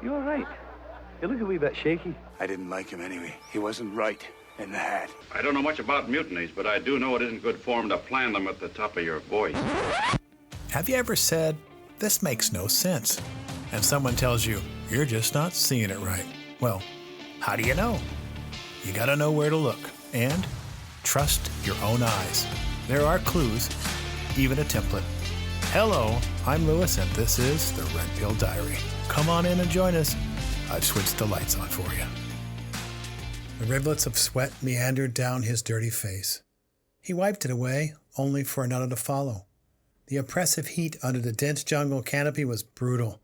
You all right? You look a wee bit shaky. I didn't like him anyway. He wasn't right in the hat. I don't know much about mutinies, but I do know it isn't good form to plan them at the top of your voice. Have you ever said, "This makes no sense," and someone tells you, "You're just not seeing it right"? Well, how do you know? You gotta know where to look and trust your own eyes. There are clues, even a template. Hello, I'm Lewis, and this is the RedPill Diary. Come on in and join us. I've switched the lights on for you. The rivulets of sweat meandered down his dirty face. He wiped it away, only for another to follow. The oppressive heat under the dense jungle canopy was brutal.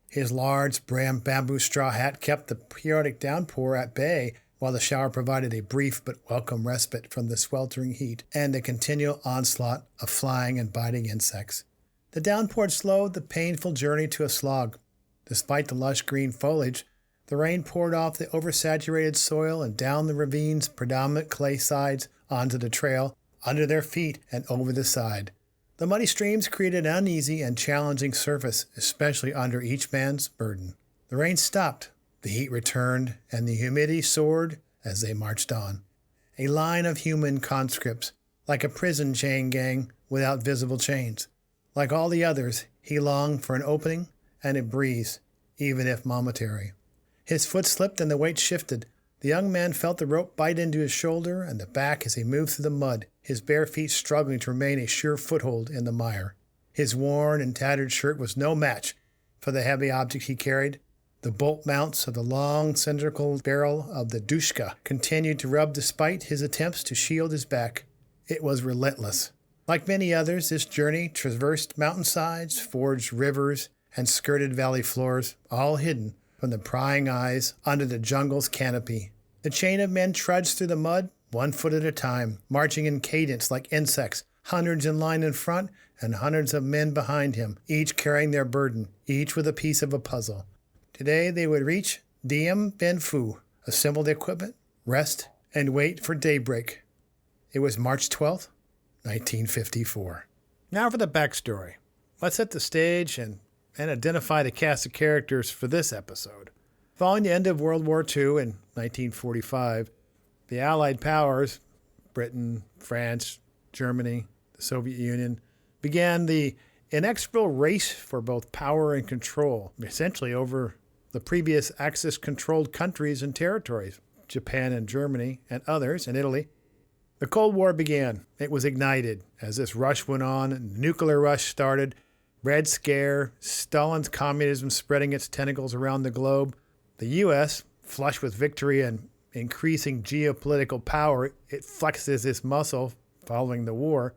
His large bamboo straw hat kept the periodic downpour at bay, while the shower provided a brief but welcome respite from the sweltering heat and the continual onslaught of flying and biting insects. The downpour slowed the painful journey to a slog. Despite the lush green foliage, the rain poured off the oversaturated soil and down the ravine's predominant clay sides onto the trail, under their feet and over the side. The muddy streams created an uneasy and challenging surface, especially under each man's burden. The rain stopped, the heat returned, and the humidity soared as they marched on. A line of human conscripts, like a prison chain gang without visible chains. Like all the others, he longed for an opening and a breeze, even if momentary. His foot slipped and the weight shifted. The young man felt the rope bite into his shoulder and the back as he moved through the mud, his bare feet struggling to remain a sure foothold in the mire. His worn and tattered shirt was no match for the heavy object he carried. The bolt mounts of the long cylindrical barrel of the dushka continued to rub despite his attempts to shield his back. It was relentless. Like many others, this journey traversed mountainsides, forged rivers, and skirted valley floors, all hidden from the prying eyes under the jungle's canopy. The chain of men trudged through the mud, 1 foot at a time, marching in cadence like insects, hundreds in line in front and hundreds of men behind him, each carrying their burden, each with a piece of a puzzle. Today they would reach Dien, assemble the equipment, rest, and wait for daybreak. It was March 12th, 1954. Now for the backstory. Let's set the stage and identify the cast of characters for this episode. Following the end of World War II in 1945, the Allied powers, Britain, France, Germany, the Soviet Union, began the inexorable race for both power and control, essentially over the previous Axis-controlled countries and territories, Japan and Germany, and others, and Italy. The Cold War began. It was ignited. As this rush went on, a nuclear rush started, Red Scare, Stalin's communism spreading its tentacles around the globe. The U.S., flush with victory and increasing geopolitical power, it flexes its muscle following the war,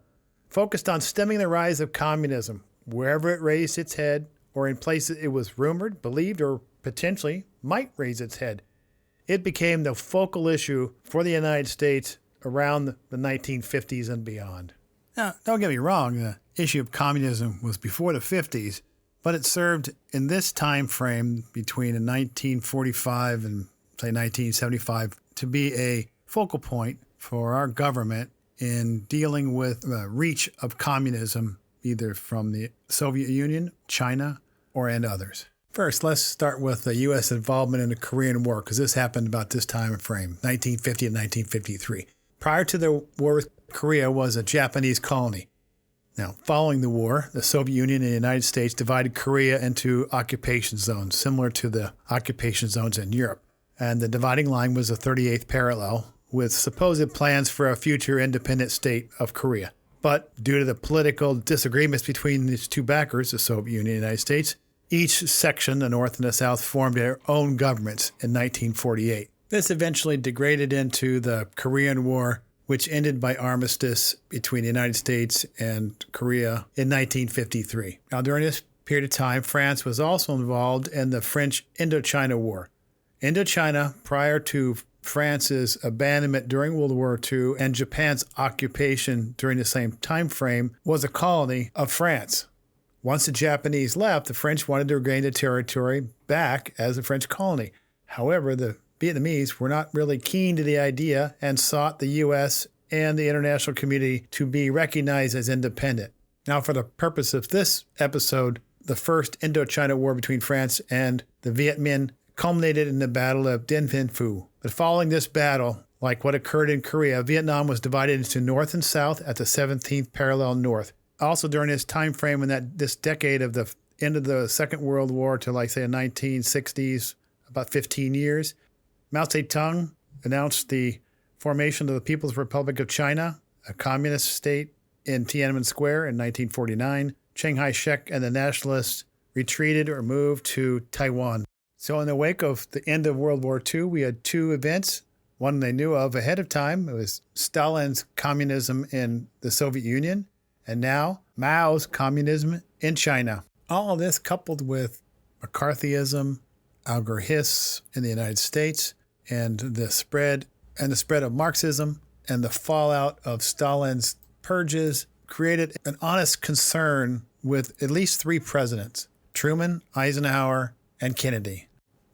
focused on stemming the rise of communism, wherever it raised its head, or in places it was rumored, believed, or potentially might raise its head. It became the focal issue for the United States around the 1950s and beyond. Now, don't get me wrong, the issue of communism was before the 50s, but it served in this time frame between 1945 and, say, 1975 to be a focal point for our government in dealing with the reach of communism, either from the Soviet Union, China, and others. First, let's start with the U.S. involvement in the Korean War, because this happened about this time frame, 1950 and 1953. Prior to the war with Korea was a Japanese colony. Now, following the war, the Soviet Union and the United States divided Korea into occupation zones, similar to the occupation zones in Europe. And the dividing line was the 38th parallel, with supposed plans for a future independent state of Korea. But due to the political disagreements between these two backers, the Soviet Union and the United States, each section, the North and the South, formed their own governments in 1948. This eventually degraded into the Korean War, which ended by armistice between the United States and Korea in 1953. Now, during this period of time, France was also involved in the French Indochina War. Indochina, prior to France's abandonment during World War II and Japan's occupation during the same time frame, was a colony of France. Once the Japanese left, the French wanted to regain the territory back as a French colony. However, the Vietnamese were not really keen to the idea and sought the U.S. and the international community to be recognized as independent. Now, for the purpose of this episode, the First Indochina War between France and the Viet Minh culminated in the Battle of Dien Phu. But following this battle, like what occurred in Korea, Vietnam was divided into North and South at the 17th parallel north. Also during this time frame in this decade of the end of the Second World War to like say the 1960s, about 15 years, Mao Zedong announced the formation of the People's Republic of China, a communist state in Tiananmen Square in 1949. Chiang Kai-shek and the nationalists retreated or moved to Taiwan. So in the wake of the end of World War II, we had two events. One they knew of ahead of time. It was Stalin's communism in the Soviet Union, and now Mao's communism in China. All of this coupled with McCarthyism, Alger Hiss in the United States, and the spread of Marxism and the fallout of Stalin's purges created an honest concern with at least three presidents, Truman, Eisenhower, and Kennedy.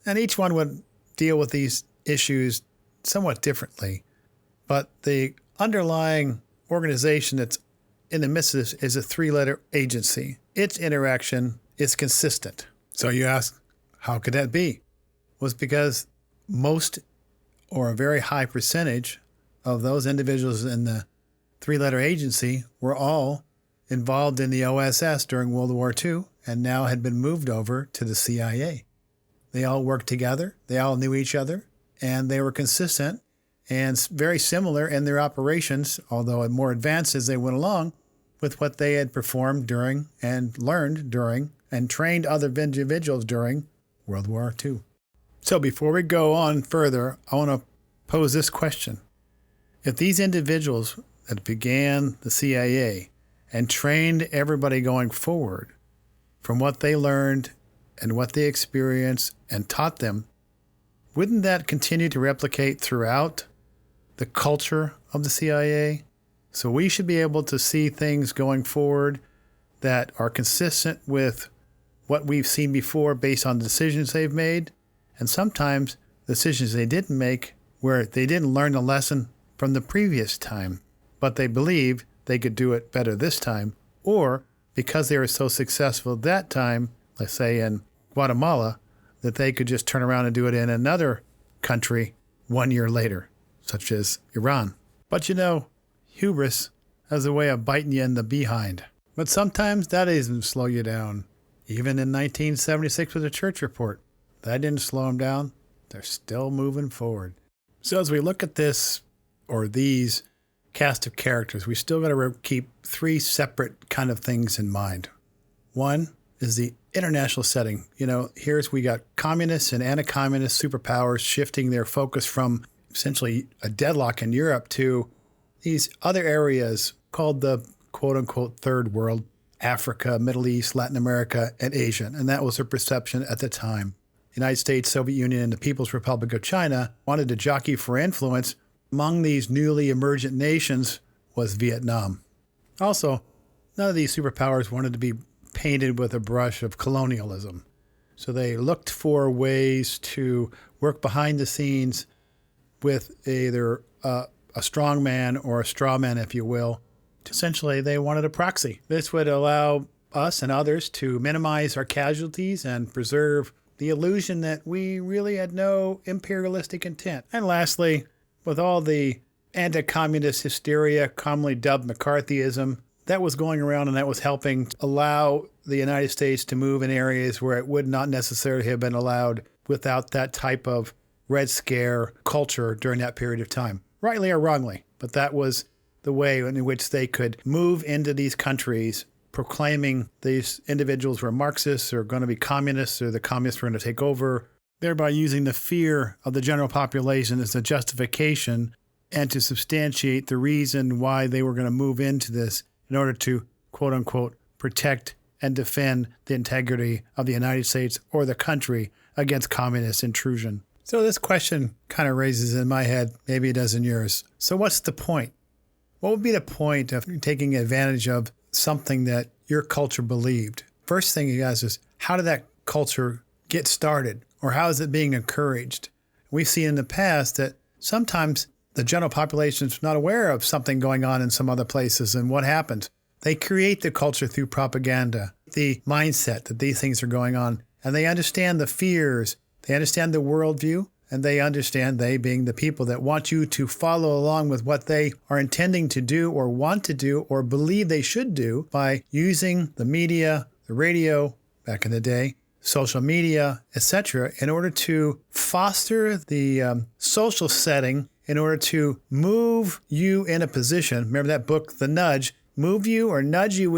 And each one would deal with these issues somewhat differently. But the underlying organization that's in the midst of this is a three-letter agency. Its interaction is consistent. So you ask, how could that be? Well, it's because most or a very high percentage of those individuals in the three-letter agency were all involved in the OSS during World War II and now had been moved over to the CIA. They all worked together, they all knew each other, and they were consistent and very similar in their operations, although more advanced as they went along, with what they had performed during and learned during and trained other individuals during World War II. So before we go on further, I want to pose this question. If these individuals that began the CIA and trained everybody going forward from what they learned and what they experienced and taught them, wouldn't that continue to replicate throughout the culture of the CIA? So we should be able to see things going forward that are consistent with what we've seen before based on decisions they've made, and sometimes decisions they didn't make where they didn't learn the lesson from the previous time, but they believed they could do it better this time, or because they were so successful that time, let's say in Guatemala, that they could just turn around and do it in another country 1 year later, such as Iran. But hubris has a way of biting you in the behind. But sometimes that doesn't slow you down. Even in 1976 with the Church Report, that didn't slow them down. They're still moving forward. So as we look at this, or these cast of characters, we still got to keep three separate kind of things in mind. One is the international setting. Here's we got communists and anti-communist superpowers shifting their focus from essentially a deadlock in Europe to these other areas called the quote-unquote third world, Africa, Middle East, Latin America, and Asia. And that was their perception at the time. The United States, Soviet Union, and the People's Republic of China wanted to jockey for influence. Among these newly emergent nations was Vietnam. Also, none of these superpowers wanted to be painted with a brush of colonialism. So they looked for ways to work behind the scenes with either a strong man or a straw man, if you will. Essentially, they wanted a proxy. This would allow us and others to minimize our casualties and preserve the illusion that we really had no imperialistic intent. And lastly, with all the anti-communist hysteria, commonly dubbed McCarthyism, that was going around and that was helping allow the United States to move in areas where it would not necessarily have been allowed without that type of Red Scare culture during that period of time. Rightly or wrongly, but that was the way in which they could move into these countries proclaiming these individuals were Marxists or going to be communists or the communists were going to take over, thereby using the fear of the general population as a justification and to substantiate the reason why they were going to move into this in order to, quote unquote, protect and defend the integrity of the United States or the country against communist intrusion. So this question kind of raises in my head, maybe it does in yours. So what's the point? What would be the point of taking advantage of something that your culture believed? First thing you guys is, how did that culture get started? Or how is it being encouraged? We've seen in the past that sometimes the general population is not aware of something going on in some other places. And what happens? They create the culture through propaganda, the mindset that these things are going on. and they understand the fears, they understand the worldview, and they understand, they being the people that want you to follow along with what they are intending to do or want to do or believe they should do by using the media, the radio, back in the day, social media, etc., in order to foster the social setting, in order to move you in a position. Remember that book, The Nudge? Move you or nudge you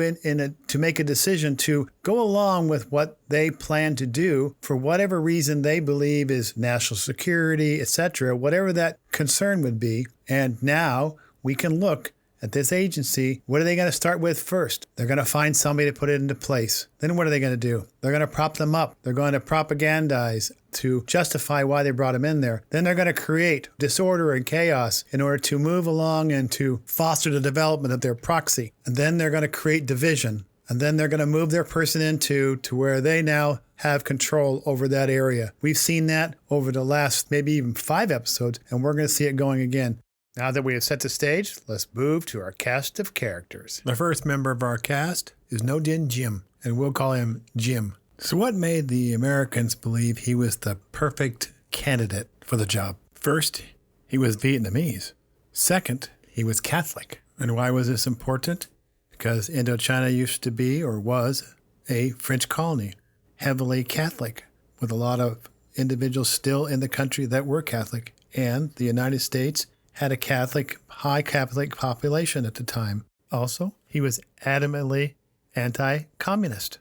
to make a decision to go along with what they plan to do for whatever reason they believe is national security, etc., whatever that concern would be. And now we can look at this agency. What are they going to start with first? They're going to find somebody to put it into place. Then what are they going to do? They're going to prop them up. They're going to propagandize to justify why they brought them in there. Then they're going to create disorder and chaos in order to move along and to foster the development of their proxy. And then they're going to create division. And then they're going to move their person to where they now have control over that area. We've seen that over the last maybe even 5 episodes, and we're going to see it going again. Now that we have set the stage, let's move to our cast of characters. The first member of our cast is No Dien Jim, and we'll call him Jim. So what made the Americans believe he was the perfect candidate for the job? First, he was Vietnamese. Second, he was Catholic. And why was this important? Because Indochina used to be, or was, a French colony, heavily Catholic, with a lot of individuals still in the country that were Catholic. And the United States had a high Catholic population at the time. Also, he was adamantly anti-communist.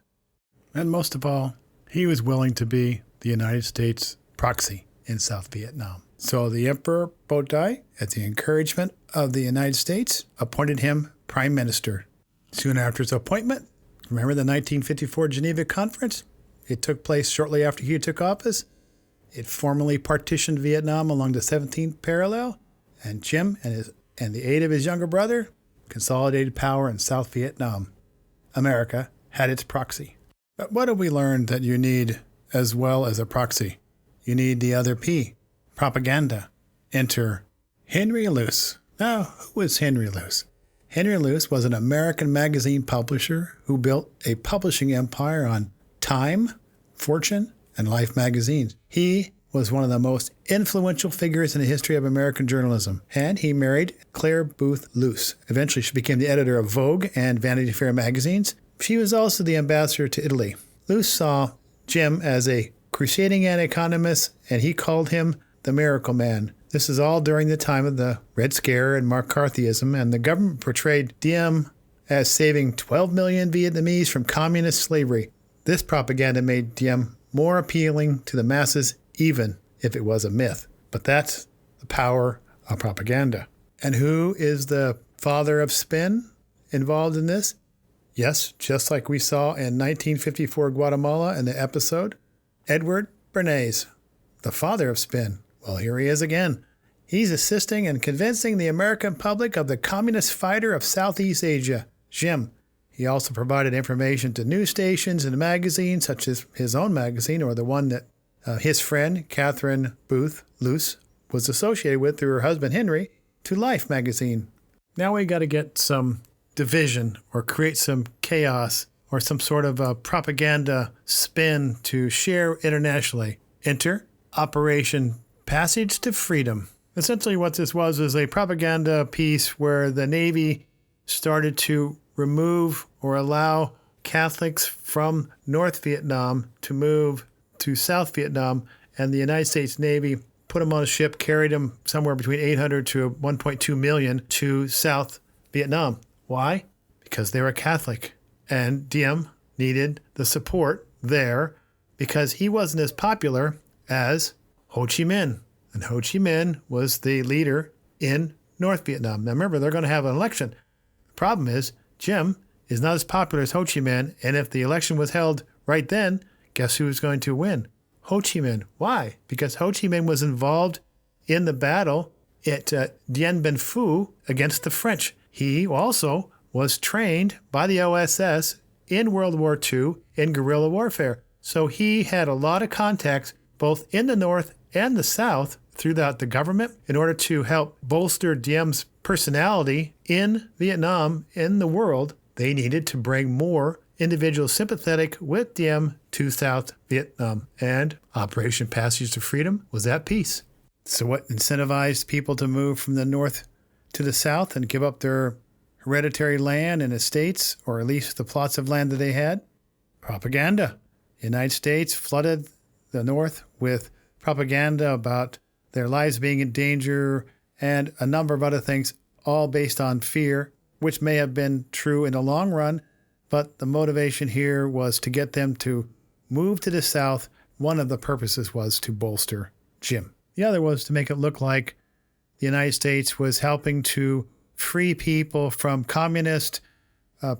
And most of all, he was willing to be the United States proxy in South Vietnam. So the Emperor Bo Dai, at the encouragement of the United States, appointed him prime minister. Soon after his appointment, remember the 1954 Geneva Conference? It took place shortly after he took office. It formally partitioned Vietnam along the 17th parallel, and Jim and the aid of his younger brother consolidated power in South Vietnam. America had its proxy. But what have we learned that you need as well as a proxy? You need the other P, propaganda. Enter Henry Luce. Now, who was Henry Luce? Henry Luce was an American magazine publisher who built a publishing empire on Time, Fortune, and Life magazines. He was one of the most influential figures in the history of American journalism, and he married Claire Booth Luce. Eventually, she became the editor of Vogue and Vanity Fair magazines. She was also the ambassador to Italy. Luce saw Jim as a crusading anti-communist, and he called him the Miracle Man. This is all during the time of the Red Scare and McCarthyism, and the government portrayed Diem as saving 12 million Vietnamese from communist slavery. This propaganda made Diem more appealing to the masses, even if it was a myth. But that's the power of propaganda. And who is the father of spin involved in this? Yes, just like we saw in 1954 Guatemala in the episode, Edward Bernays, the father of spin. Well, here he is again. He's assisting and convincing the American public of the communist fighter of Southeast Asia, Jim. He also provided information to news stations and magazines, such as his own magazine, or the one that his friend, Catherine Booth Luce, was associated with through her husband, Henry, to Life magazine. Now we got to get some division or create some chaos or some sort of a propaganda spin to share internationally. Enter Operation Passage to Freedom. Essentially what this was is a propaganda piece where the Navy started to remove or allow Catholics from North Vietnam to move to South Vietnam, and the United States Navy put them on a ship, carried them somewhere between 800 to 1.2 million to South Vietnam. Why? Because they were Catholic, and Diem needed the support there because he wasn't as popular as Ho Chi Minh. And Ho Chi Minh was the leader in North Vietnam. Now remember, they're going to have an election. The problem is, Jim is not as popular as Ho Chi Minh, and if the election was held right then, guess who was going to win? Ho Chi Minh. Why? Because Ho Chi Minh was involved in the battle at Dien Bien Phu against the French. He also was trained by the OSS in World War II in guerrilla warfare. So he had a lot of contacts both in the North and the South throughout the government in order to help bolster Diem's personality in Vietnam, in the world. They needed to bring more individuals sympathetic with Diem to South Vietnam, and Operation Passage to Freedom was at peace. So what incentivized people to move from the north to the south and give up their hereditary land and estates, or at least the plots of land that they had? Propaganda. The United States flooded the north with propaganda about their lives being in danger and a number of other things, all based on fear, which may have been true in the long run, but the motivation here was to get them to move to the south. One of the purposes was to bolster Jim. The other was to make it look like the United States was helping to free people from communist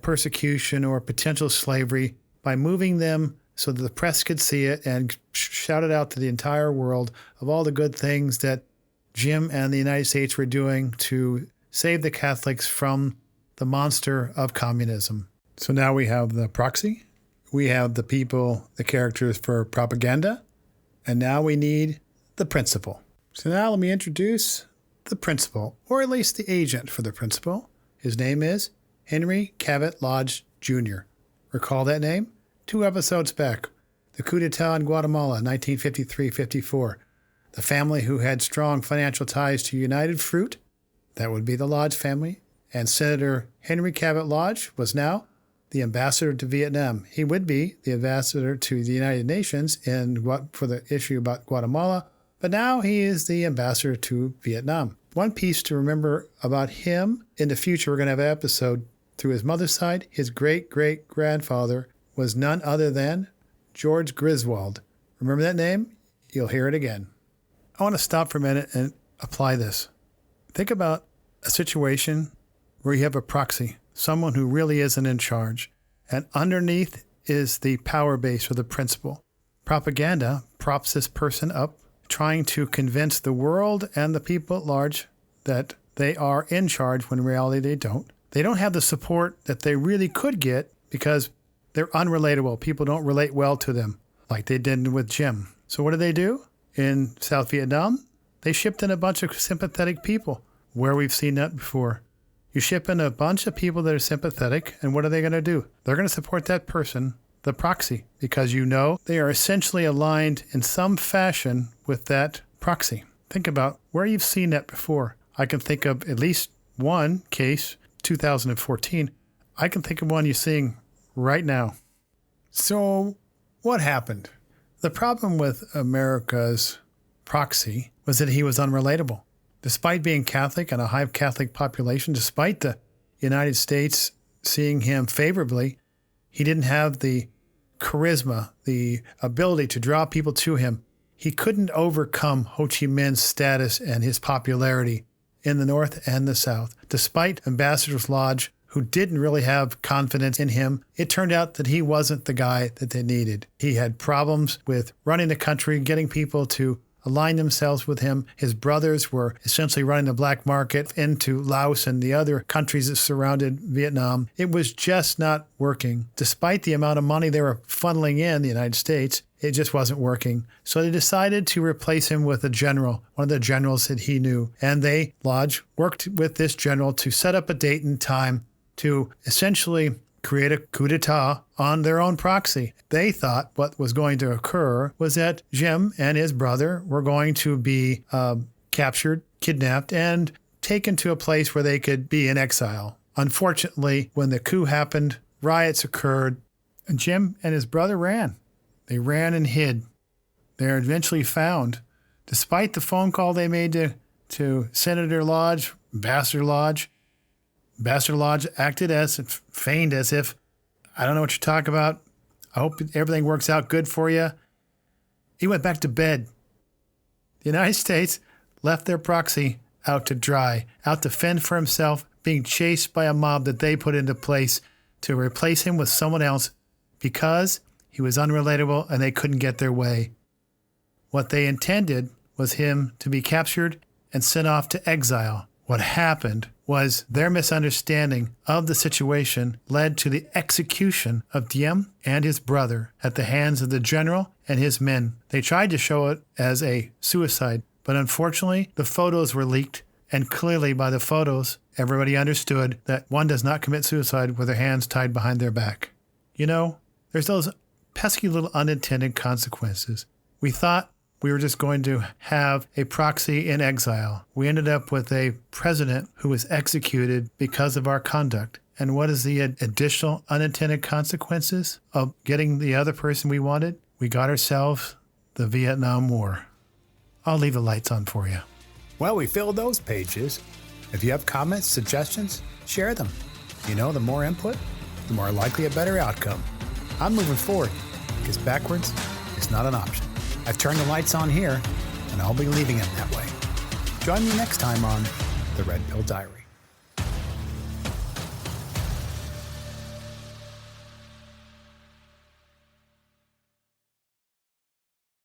persecution or potential slavery by moving them so that the press could see it and shout it out to the entire world of all the good things that Jim and the United States were doing to save the Catholics from the monster of communism. So now we have the proxy, we have the people, the characters for propaganda, and now we need the principal. So now let me introduce the principal, or at least the agent for the principal. His name is Henry Cabot Lodge Jr. Recall that name? 2 episodes back. The coup d'etat in Guatemala, 1953-54. The family who had strong financial ties to United Fruit, that would be the Lodge family, and Senator Henry Cabot Lodge was now the ambassador to Vietnam. He would be the ambassador to the United Nations for the issue about Guatemala, but now he is the ambassador to Vietnam. One piece to remember about him, in the future we're going to have an episode through his mother's side. His great-great-grandfather was none other than George Griswold. Remember that name? You'll hear it again. I want to stop for a minute and apply this. Think about a situation where you have a proxy, someone who really isn't in charge, and underneath is the power base or the principal. Propaganda props this person up, trying to convince the world and the people at large that they are in charge when in reality they don't. They don't have the support that they really could get because they're unrelatable. People don't relate well to them like they did with Jim. So what do? In South Vietnam, they shipped in a bunch of sympathetic people, where we've seen that before. You ship in a bunch of people that are sympathetic, and what are they going to do? They're going to support that person, the proxy, because you know they are essentially aligned in some fashion with that proxy. Think about where you've seen that before. I can think of at least one case, 2014. I can think of one you're seeing right now. So what happened? The problem with America's proxy was that he was unrelatable. Despite being Catholic and a high Catholic population, despite the United States seeing him favorably, he didn't have the charisma, the ability to draw people to him. He couldn't overcome Ho Chi Minh's status and his popularity in the North and the South. Despite Ambassador's Lodge, who didn't really have confidence in him, it turned out that he wasn't the guy that they needed. He had problems with running the country, getting people to align themselves with him. His brothers were essentially running the black market into Laos and the other countries that surrounded Vietnam. It was just not working. Despite the amount of money they were funneling in the United States, it just wasn't working. So they decided to replace him with a general, one of the generals that he knew. And they, Lodge, worked with this general to set up a date and time to essentially create a coup d'etat on their own proxy. They thought what was going to occur was that Jim and his brother were going to be captured, kidnapped, and taken to a place where they could be in exile. Unfortunately, when the coup happened, riots occurred, and Jim and his brother ran. They ran and hid. They were eventually found. Despite the phone call they made to Senator Lodge, Ambassador Lodge acted feigned as if, I don't know what you're talking about. I hope everything works out good for you. He went back to bed. The United States left their proxy out to dry, out to fend for himself, being chased by a mob that they put into place to replace him with someone else because he was unrelatable and they couldn't get their way. What they intended was him to be captured and sent off to exile. What happened was their misunderstanding of the situation led to the execution of Diem and his brother at the hands of the general and his men. They tried to show it as a suicide, but unfortunately the photos were leaked, and clearly by the photos, everybody understood that one does not commit suicide with their hands tied behind their back. You know, there's those pesky little unintended consequences. We thought we were just going to have a proxy in exile. We ended up with a president who was executed because of our conduct. And what is the additional unintended consequences of getting the other person we wanted? We got ourselves the Vietnam War. I'll leave the lights on for you. Well, we filled those pages. If you have comments, suggestions, share them. You know, the more input, the more likely a better outcome. I'm moving forward because backwards is not an option. I've turned the lights on here, and I'll be leaving them that way. Join me next time on the Red Pill Diary.